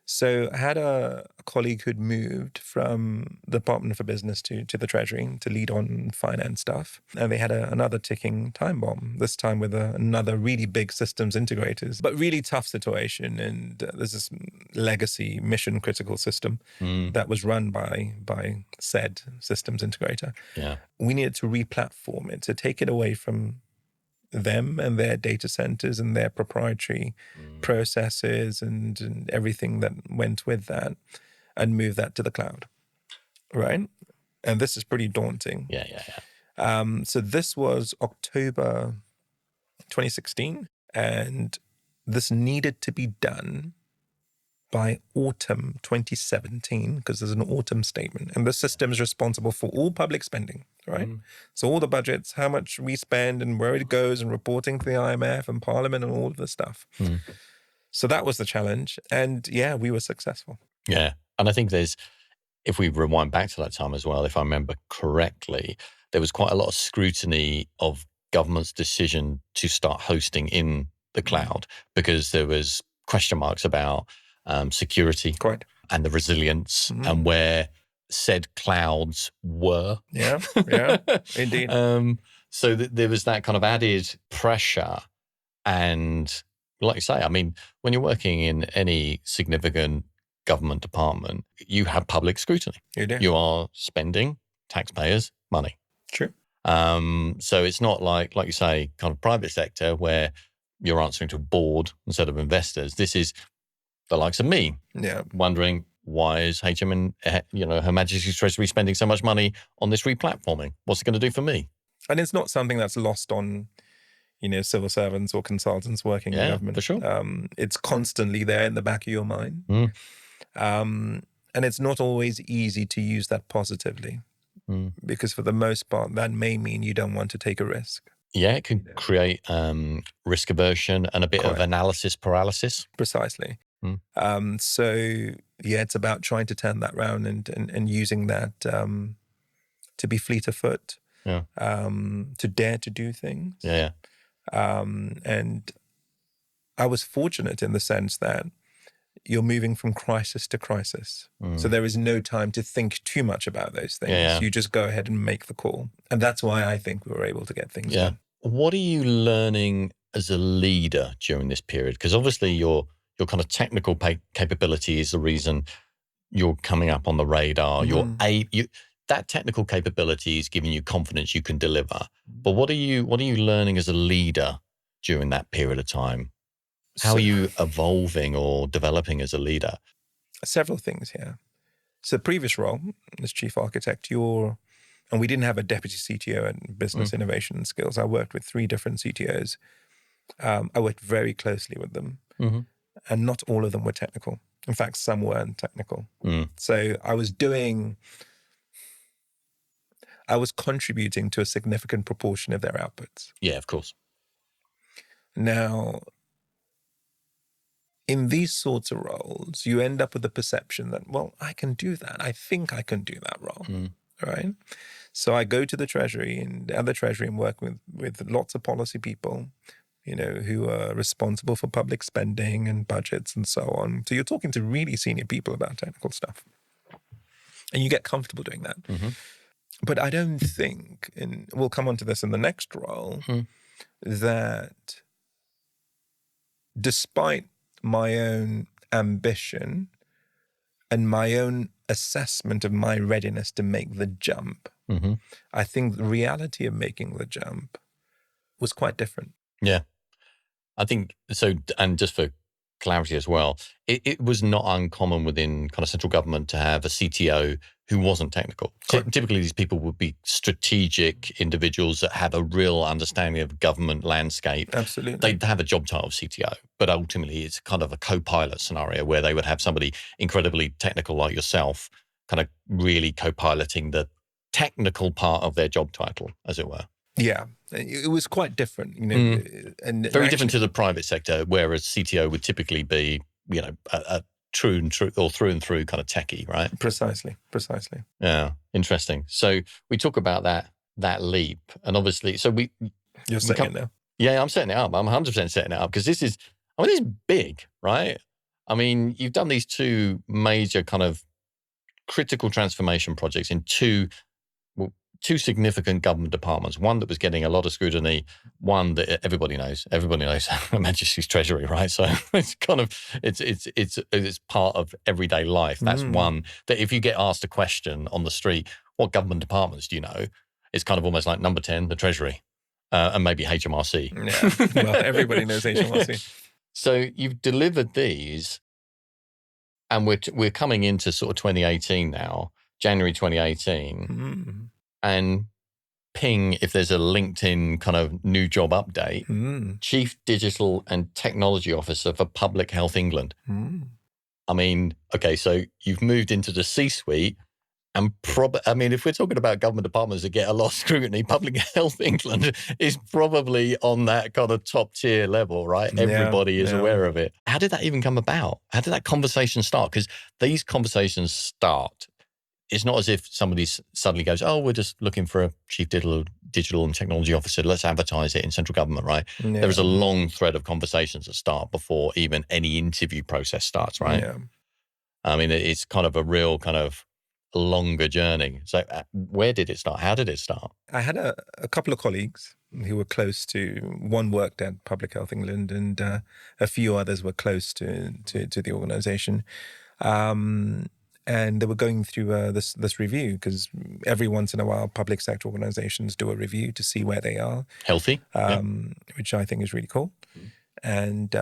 So I had a colleague who'd moved from the Department for Business to the Treasury to lead on finance stuff. And they had another ticking time bomb, this time with another really big systems integrators, but really tough situation. And there's this legacy mission critical system that was run by said systems integrator. Yeah. We needed to re-platform it, to take it away from them and their data centers and their proprietary processes and everything that went with that, and move that to the cloud, right? And this is pretty daunting. Yeah. So this was October 2016, and this needed to be done by autumn 2017, because there's an autumn statement, and the system is responsible for all public spending, right? So all the budgets, how much we spend and where it goes, and reporting to the IMF and Parliament and all of this stuff. So that was the challenge. And yeah, we were successful. Yeah. And I think if we rewind back to that time as well, if I remember correctly, there was quite a lot of scrutiny of government's decision to start hosting in the cloud, because there was question marks about security Quite. and the resilience and where said clouds were. Yeah, indeed. So there was that kind of added pressure. And like you say, I mean, when you're working in any significant government department, you have public scrutiny. You do. You are spending taxpayers' money. True. So it's not like you say, kind of private sector where you're answering to a board instead of investors. This is the likes of me, wondering why is HM and Her Majesty's Treasury spending so much money on this replatforming? What's it going to do for me? And it's not something that's lost on, civil servants or consultants working in government. For sure. It's constantly there in the back of your mind. And it's not always easy to use that positively, because for the most part, that may mean you don't want to take a risk. Yeah, it can create risk aversion and a bit of analysis paralysis. Precisely. So, it's about trying to turn that around and using that to be fleet of foot, to dare to do things. Yeah. And I was fortunate in the sense that you're moving from crisis to crisis. So there is no time to think too much about those things. Yeah. You just go ahead and make the call. And that's why I think we were able to get things done. What are you learning as a leader during this period? Because obviously your kind of technical capability is the reason you're coming up on the radar. That technical capability is giving you confidence you can deliver. But what are you learning as a leader during that period of time? How are you evolving or developing as a leader? Several things here. So the previous role as chief architect, and we didn't have a deputy CTO and business innovation and skills. I worked with 3 different CTOs. I worked very closely with them, and not all of them were technical. In fact, some weren't technical. So I was contributing to a significant proportion of their outputs. Yeah, of course. Now, in these sorts of roles, you end up with the perception that, well, I can do that. I think I can do that role, right? So I go to the Treasury and work with lots of policy people, who are responsible for public spending and budgets and so on. So you're talking to really senior people about technical stuff. And you get comfortable doing that. But I don't think, and we'll come on to this in the next role, that despite my own ambition and my own assessment of my readiness to make the jump, I think the reality of making the jump was quite different. Yeah. I think so. And just for clarity as well, it was not uncommon within kind of central government to have a CTO who wasn't technical. Typically, these people would be strategic individuals that have a real understanding of government landscape. Absolutely. They'd have a job title of CTO, but ultimately it's kind of a co-pilot scenario where they would have somebody incredibly technical like yourself kind of really co-piloting the technical part of their job title, as it were. Yeah, it was quite different, and very different to the private sector, whereas CTO would typically be, a through and through kind of techie, right? Precisely. Yeah, interesting. So we talk about that leap, and obviously, You're setting it now. Yeah, I'm setting it up. I'm 100% setting it up because this is big, right? I mean, you've done these 2 major kind of critical transformation projects in two significant government departments. One that was getting a lot of scrutiny. One that everybody knows. Everybody knows Her Majesty's Treasury, right? So it's kind of it's part of everyday life. That's one that if you get asked a question on the street, what government departments do you know? It's kind of almost like number 10, the Treasury, and maybe HMRC. Yeah, well, everybody knows HMRC. So you've delivered these, and we're coming into sort of 2018 now, January 2018. And ping, if there's a LinkedIn kind of new job update, Chief Digital and Technology Officer for Public Health England. I mean, okay, so you've moved into the C-suite. And if we're talking about government departments that get a lot of scrutiny, Public Health England is probably on that kind of top tier level, right? Yeah, Everybody is yeah. aware of it. How did that even come about? How did that conversation start? Because these conversations start. It's not as if somebody suddenly goes, "Oh, we're just looking for a chief digital and technology officer. Let's advertise it in central government," right? There is a Yeah, long thread of conversations that start before even any interview process starts, right? yeah. I mean, it's kind of a real kind of longer journey. So where did it start? How did it start? I had a couple of colleagues who were close to, one worked at Public Health England, and a few others were close to the organisation. And they were going through this review, because every once in a while public sector organisations do a review to see where they are, Healthy? which I think is really cool. And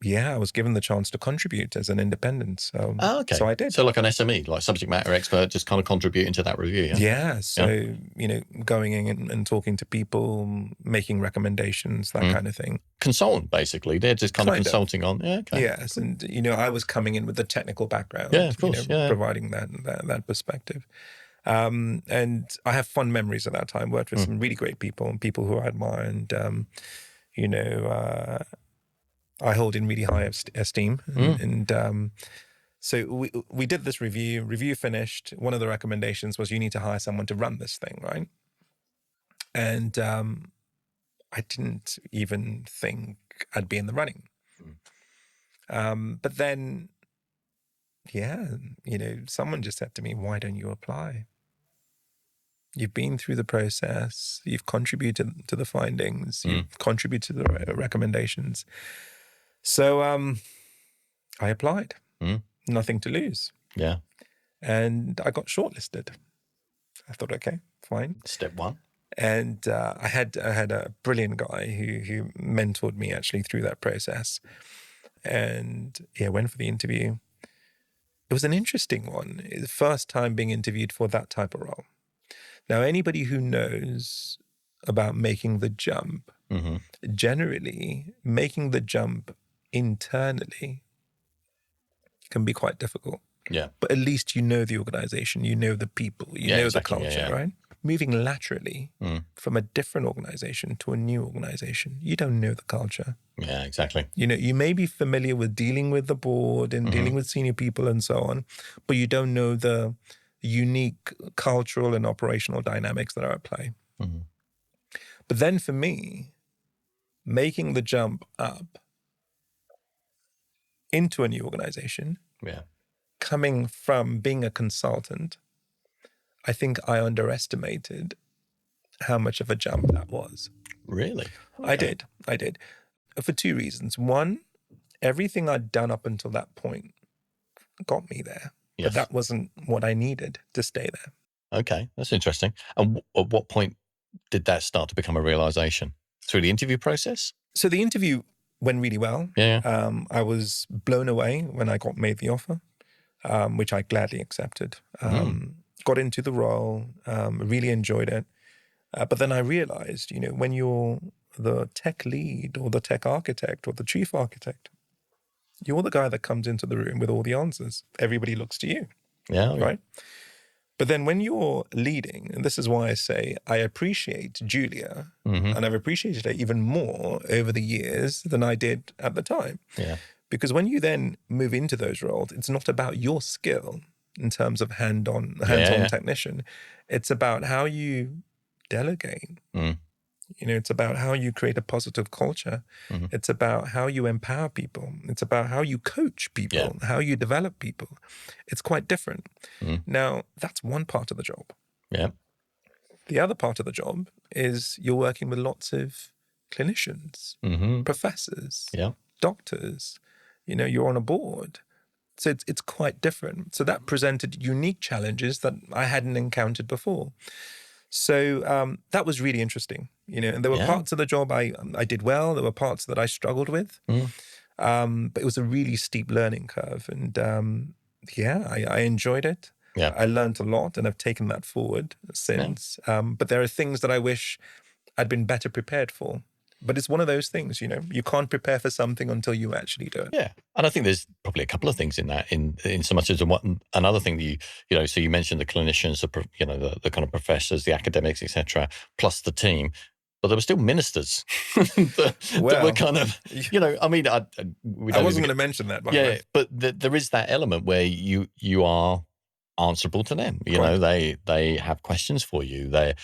I was given the chance to contribute as an independent. So, Oh, okay. so I did. So like an SME, like subject matter expert, just kind of contributing to that review, yeah? Yeah. So, going in and talking to people, making recommendations, that kind of thing. Consultant, basically. They're just kind of Kind of. consulting on, yeah, okay. Yes. And, I was coming in with the technical background, Yeah, of course, yeah. providing that perspective. And I have fond memories of that time, worked with some really great people who I admire, and, I hold in really high esteem. And so we did this review finished. One of the recommendations was, you need to hire someone to run this thing, right? And I didn't even think I'd be in the running. But then, someone just said to me, why don't you apply? You've been through the process, you've contributed to the findings, you've contributed to the recommendations. So I applied. Nothing to lose. Yeah. And I got shortlisted. I thought, okay, fine. Step one. And I had a brilliant guy who mentored me actually through that process. And went for the interview. It was an interesting one. It was the first time being interviewed for that type of role. Now, anybody who knows about making the jump, generally making the jump internally can be quite difficult. Yeah. But at least you know the organization, you know the people, you know exactly. the culture, right? Moving laterally from a different organization to a new organization, you don't know the culture. Yeah, exactly. You may be familiar with dealing with the board and dealing with senior people and so on, but you don't know the unique cultural and operational dynamics that are at play. But then for me, making the jump up into a new organization, coming from being a consultant, I think I underestimated how much of a jump that was. Really? Okay. I did. For two reasons. One, everything I'd done up until that point got me there. Yes. But that wasn't what I needed to stay there. Okay, that's interesting. And at what point did that start to become a realization? Through the interview process? So the interview went really well. Yeah. I was blown away when I got made the offer, which I gladly accepted. Got into the role, really enjoyed it. But then I realized, when you're the tech lead or the tech architect or the chief architect, you're the guy that comes into the room with all the answers. Everybody looks to you. Yeah. Right? But then when you're leading, and this is why I say I appreciate Julia, and I've appreciated her even more over the years than I did at the time. Yeah. Because when you then move into those roles, it's not about your skill in terms of hands-on technician. It's about how you delegate. It's about how you create a positive culture. It's about how you empower people. It's about how you coach people, how you develop people. It's quite different. Now, that's one part of the job. Yeah. The other part of the job is you're working with lots of clinicians, professors, doctors. You're on a board. So it's quite different. So that presented unique challenges that I hadn't encountered before. So that was really interesting, and there were parts of the job I did well. There were parts that I struggled with, but it was a really steep learning curve. And I enjoyed it. Yeah. I learned a lot, and I've taken that forward since. But there are things that I wish I'd been better prepared for. But it's one of those things, you can't prepare for something until you actually do it. Yeah. And I think there's probably a couple of things in that, in so much as another thing that so you mentioned the clinicians, the kind of professors, the academics, etc., plus the team. But there were still ministers that were kind of, I mean, I wasn't going to mention that, by the way. But there is that element where you are answerable to them. They have questions for you. The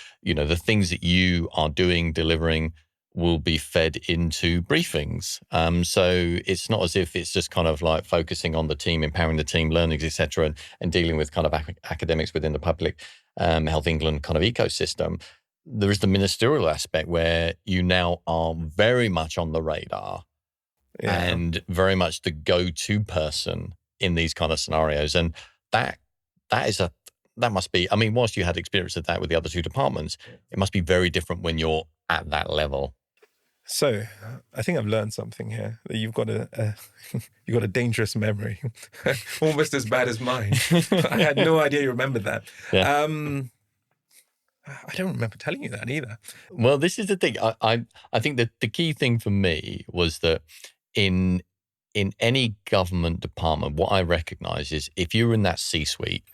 things that you are doing, delivering, will be fed into briefings. So it's not as if it's just kind of like focusing on the team, empowering the team, learnings, etc., and dealing with kind of academics within the public Health England kind of ecosystem. There is the ministerial aspect where you now are very much on the radar and very much the go-to person in these kind of scenarios. And that must be, I mean, whilst you had experience of that with the other two departments, it must be very different when you're at that level. So I think I've learned something here, that you've got you've got a dangerous memory, almost as bad as mine. I had no idea you remembered that. Yeah. I don't remember telling you that either. Well, this is the thing. I think that the key thing for me was that in any government department, what I recognize is if you're in that C-suite,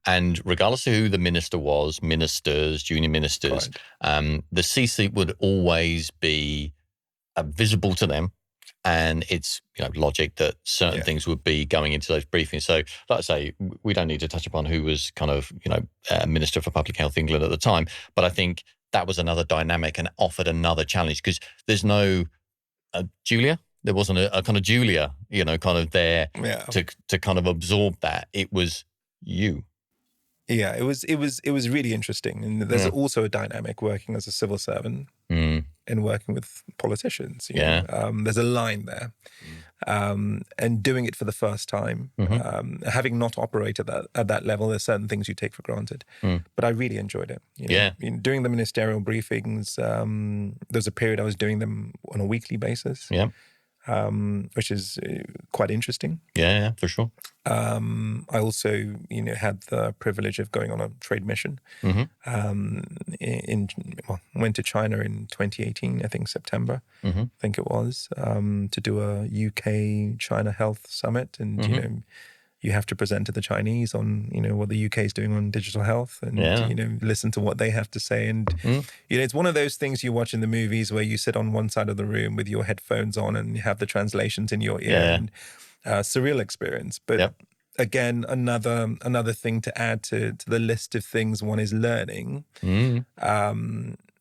and regardless of who the minister was, ministers, junior ministers, the C-suite would always be visible to them. And it's logic that certain things would be going into those briefings. So, like I say, we don't need to touch upon who was kind of Minister for Public Health England at the time, but I think that was another dynamic and offered another challenge, because there's no Julia. There wasn't a kind of Julia, kind of there to kind of absorb that. It was you. Yeah, it was really interesting, and there's also a dynamic working as a civil servant and working with politicians. There's a line there, and doing it for the first time, having not operated at that level, there's certain things you take for granted. But I really enjoyed it. Doing the ministerial briefings. There's a period I was doing them on a weekly basis. Which is quite interesting. Yeah, for sure. I also, had the privilege of going on a trade mission. Went to China in 2018, I think September, I think it was, to do a UK-China health summit. And, you have to present to the Chinese on, what the UK is doing on digital health, and, listen to what they have to say. And, it's one of those things you watch in the movies where you sit on one side of the room with your headphones on and you have the translations in your ear. And surreal experience. But again, another thing to add to the list of things one is learning. And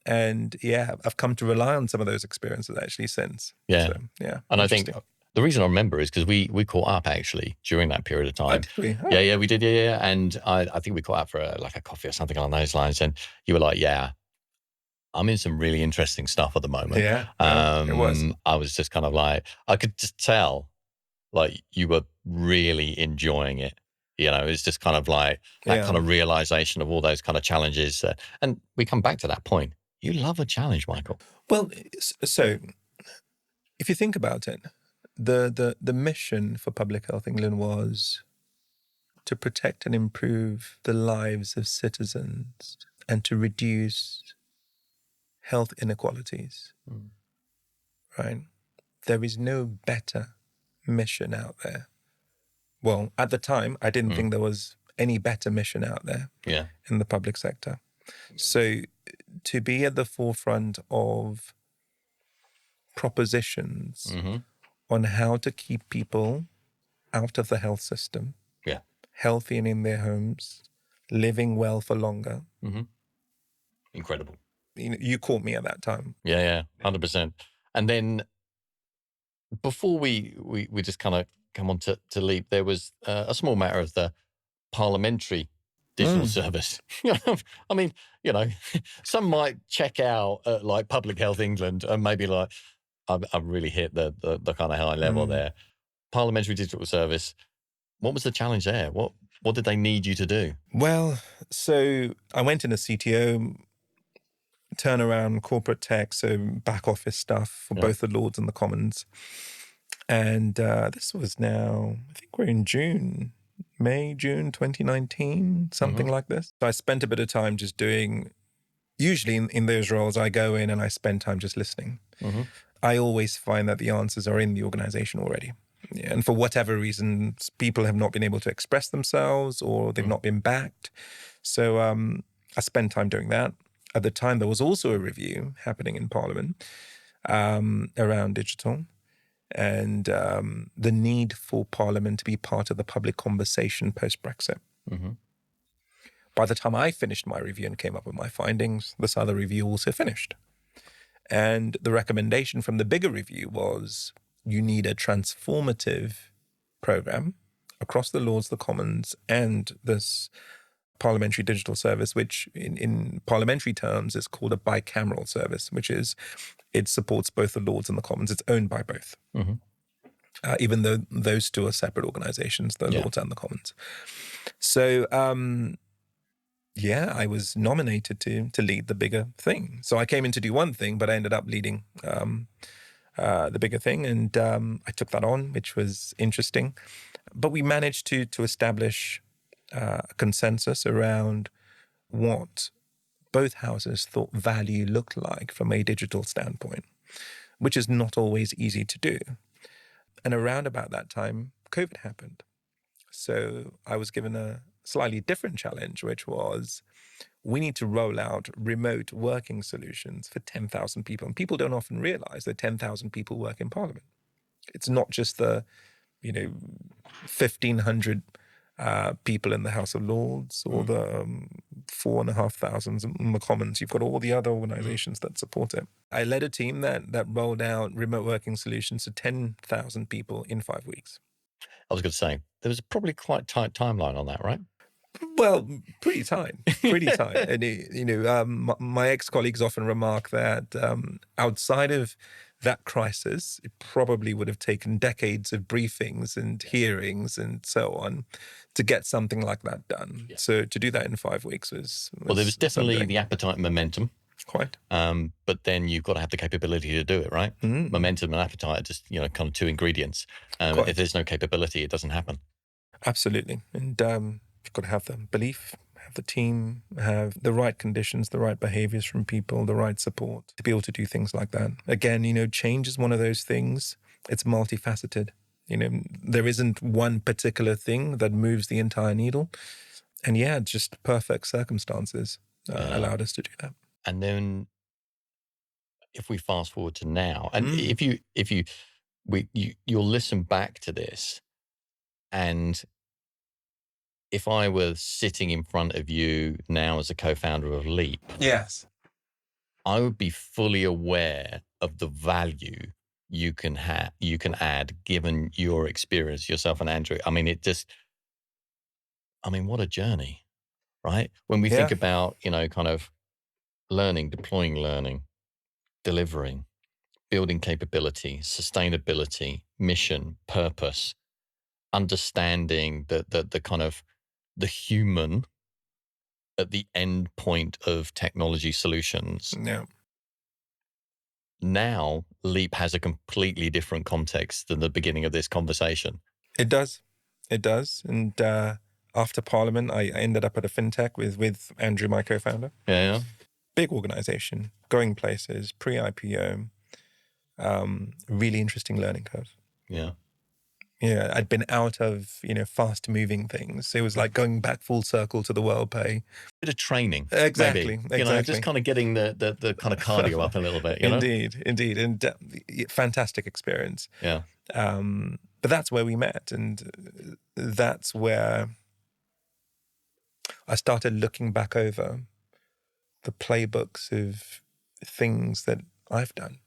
I've come to rely on some of those experiences actually since. So, and I think the reason I remember is because we caught up actually during that period of time. Did we? Oh. Yeah, we did. Yeah. And I think we caught up for a coffee or something along those lines. And you were like, I'm in some really interesting stuff at the moment. It was. I was just kind of like, I could just tell like you were really enjoying it. It's just kind of like that kind of realization of all those kind of challenges. And we come back to that point. You love a challenge, Michael. Well, so if you think about it, the mission for Public Health England was to protect and improve the lives of citizens and to reduce health inequalities. Right? There is no better mission out there. Well, at the time, I didn't think there was any better mission out there in the public sector. So to be at the forefront of propositions on how to keep people out of the health system, healthy and in their homes, living well for longer. Incredible. You caught me at that time. Yeah, 100%. And then before we just kind of come on to LEAP, there was a small matter of the parliamentary digital service. I mean, some might check out at like Public Health England and maybe like, I've really hit the kind of high level there. Parliamentary digital service. What was the challenge there? What did they need you to do? Well, so I went in as CTO, turnaround corporate tech, so back office stuff for both the Lords and the Commons. And this was now, I think we're in June 2019, something like this. So I spent a bit of time just doing, usually in those roles, I go in and I spend time just listening. Mm-hmm. I always find that the answers are in the organization already. Yeah, and for whatever reasons, people have not been able to express themselves or they've not been backed. So I spend time doing that. At the time, there was also a review happening in Parliament around digital and the need for Parliament to be part of the public conversation post-Brexit. Mm-hmm. By the time I finished my review and came up with my findings, this other review also finished. And the recommendation from the bigger review was you need a transformative program across the Lords, the Commons, and this parliamentary digital service, which in parliamentary terms is called a bicameral service, which is it supports both the Lords and the Commons. It's owned by both, Mm-hmm. even though those two are separate organizations, the Lords and the Commons. So, I was nominated to lead the bigger thing. So I came in to do one thing, but I ended up leading the bigger thing. And I took that on, which was interesting. But we managed to establish a consensus around what both houses thought value looked like from a digital standpoint, which is not always easy to do. And around about that time, COVID happened. So I was given a slightly different challenge, which was we need to roll out remote working solutions for 10,000 people. And people don't often realize that 10,000 people work in Parliament. It's not just the, 1,500 people in the House of Lords or the 4,500 in the Commons. You've got all the other organizations that support it. I led a team that rolled out remote working solutions to 10,000 people in 5 weeks. I was going to say, there was probably quite tight timeline on that, right? Well, pretty tight. And, my ex-colleagues often remark that outside of that crisis, it probably would have taken decades of briefings and hearings and so on to get something like that done. Yeah. So to do that in 5 weeks was well, there was definitely the appetite and momentum. Quite. But then you've got to have the capability to do it, right? Mm. Momentum and appetite are just, kind of two ingredients. If there's no capability, it doesn't happen. Absolutely. And you've got to have the belief, have the team, have the right conditions, the right behaviors from people, the right support to be able to do things like that. Again, change is one of those things. It's multifaceted. There isn't one particular thing that moves the entire needle. And just perfect circumstances allowed us to do that. And then if we fast forward to now, and you'll listen back to this, and if I were sitting in front of you now as a co-founder of Leap, yes, I would be fully aware of the value you can add given your experience, yourself and Andrew. I mean, what a journey, right? When we think about, kind of learning, deploying learning, delivering, building capability, sustainability, mission, purpose, understanding the kind of the human at the end point of technology solutions. Yeah. Now, Leap has a completely different context than the beginning of this conversation. It does. And after Parliament, I ended up at a fintech with Andrew, my co-founder. Yeah. Big organization, going places, pre-IPO, really interesting learning curve. Yeah. Yeah, I'd been out of, fast moving things. It was like going back full circle to the world pay. Bit of training. Exactly. Maybe. Exactly. Just kind of getting the kind of cardio up a little bit, Indeed. And fantastic experience. Yeah. But that's where we met. And that's where I started looking back over the playbooks of things that I've done.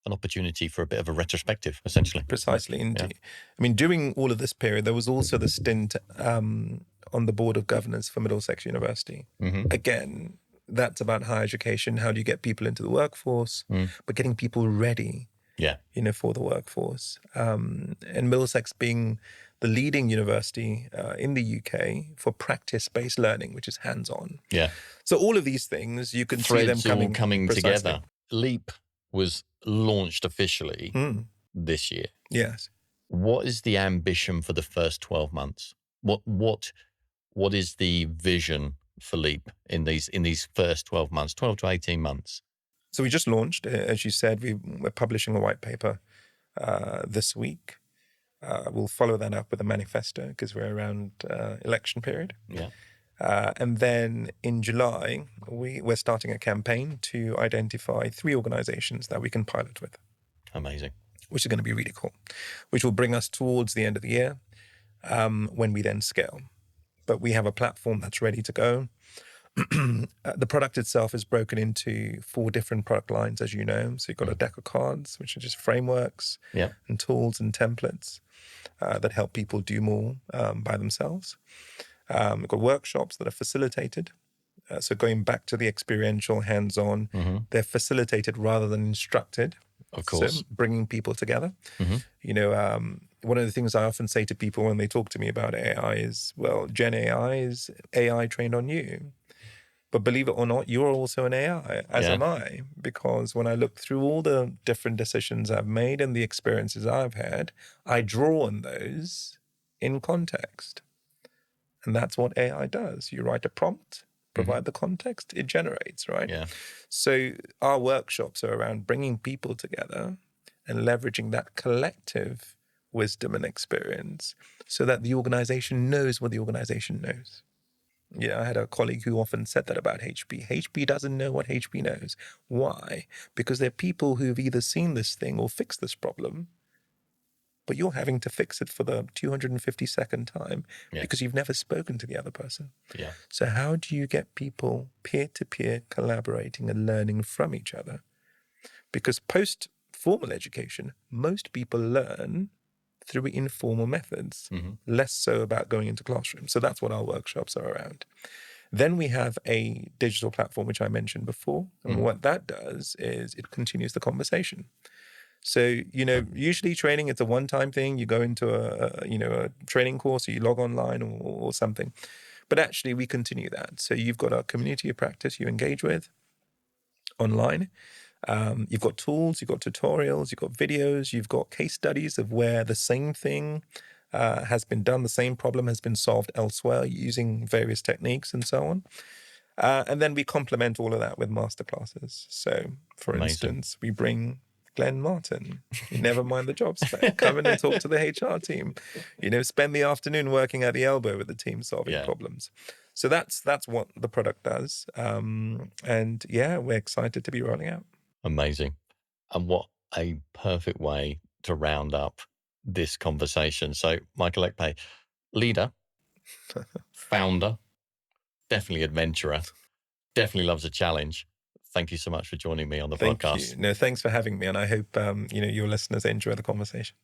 An opportunity for a bit of a retrospective, essentially. Precisely. And I mean, during all of this period, there was also the stint on the board of governors for Middlesex University. Mm-hmm. Again, that's about higher education. How do you get people into the workforce, but getting people ready, for the workforce. And Middlesex being the leading university in the UK for practice-based learning, which is hands-on. Yeah. So all of these things, you can Threads see them all coming together. Leap was launched officially this year. Yes. What is the ambition for the first 12 months? What is the vision for Leap in these first 12 months, 12 to 18 months? So we just launched, as you said, we're publishing a white paper this week. We'll follow that up with a manifesto because we're around election period. Yeah. And then in July, we're starting a campaign to identify 3 organizations that we can pilot with. Amazing. Which is going to be really cool, which will bring us towards the end of the year when we then scale. But we have a platform that's ready to go. The product itself is broken into 4 different product lines, as you know. So you've got a deck of cards, which are just frameworks and tools and templates that help people do more by themselves. We've got workshops that are facilitated. So going back to the experiential, hands-on, they're facilitated rather than instructed. Of course. So bringing people together. One of the things I often say to people when they talk to me about AI is, well, Gen AI is AI trained on you. But believe it or not, you're also an AI, as am I. Because when I look through all the different decisions I've made and the experiences I've had, I draw on those in context. And that's what AI does. You write a prompt, provide the context, it generates, right? Yeah. So our workshops are around bringing people together and leveraging that collective wisdom and experience so that the organization knows what the organization knows. Yeah, I had a colleague who often said that about HP. HP doesn't know what HP knows. Why? Because they're people who've either seen this thing or fixed this problem, but you're having to fix it for the 252nd time because you've never spoken to the other person. Yeah. So how do you get people peer-to-peer collaborating and learning from each other? Because post-formal education, most people learn through informal methods, less so about going into classrooms. So that's what our workshops are around. Then we have a digital platform, which I mentioned before. And what that does is it continues the conversation. So, usually training, it's a one-time thing. You go into a training course or you log online or something. But actually, we continue that. So you've got a community of practice you engage with online. You've got tools, you've got tutorials, you've got videos, you've got case studies of where the same thing has been done, the same problem has been solved elsewhere using various techniques and so on. And then we complement all of that with masterclasses. So, for instance, we bring Glenn Martin, never mind the job spec, come in and talk to the HR team, spend the afternoon working at the elbow with the team solving problems. So that's what the product does. And we're excited to be rolling out. Amazing. And what a perfect way to round up this conversation. So, Michael Ekpe, leader, founder, definitely adventurer, definitely loves a challenge. Thank you so much for joining me on the podcast. Thank you. No, thanks for having me. And I hope, your listeners enjoy the conversation.